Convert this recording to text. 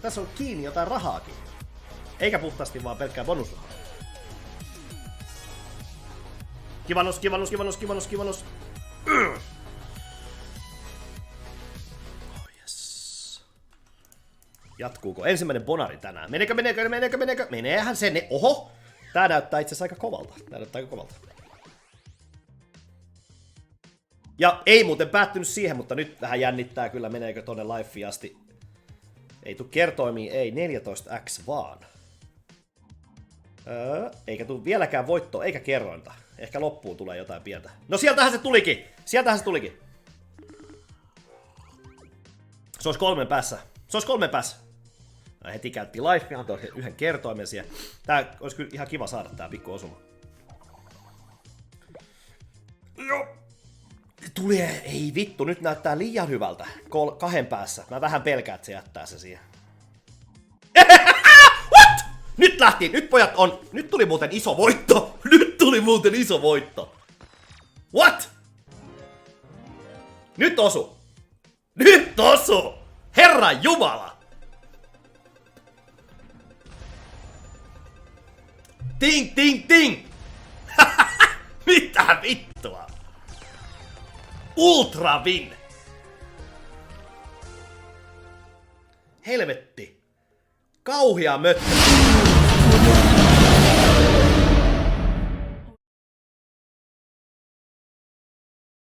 tässä on kiinni jotain rahaakin. Eikä puhtaasti vaan pelkkää bonusrahaa. Kivanos. Oh yes. Jatkuuko? Ensimmäinen bonari tänään. Menekö? Meneehän se ne. Oho! Tää näyttää itse asiassa aika kovalta. Ja ei muuten päättynyt siihen, mutta nyt vähän jännittää kyllä, meneekö tonne lifeen asti. Ei tuu kertoimiin, ei 14x vaan. Eikä tuu vieläkään voittoa, eikä kerrointa. Ehkä loppuun tulee jotain pientä. No sieltähän se tulikin! Se olisi 3 päässä. Heti käytti life, antoi yhden kertoimen siihen. Tää olisi kyllä ihan kiva saada tää pikku osuma. Joo. Tuli, ei vittu, nyt näyttää liian hyvältä. 2 päässä. Mä vähän pelkään, että se jättää se siihen. What? Nyt lähti, nyt pojat on. Nyt tuli muuten iso voitto. What? Nyt osu. Herran jumala. Ting. Mitä vittua? Ultra win! Helvetti! Kauhia möttö!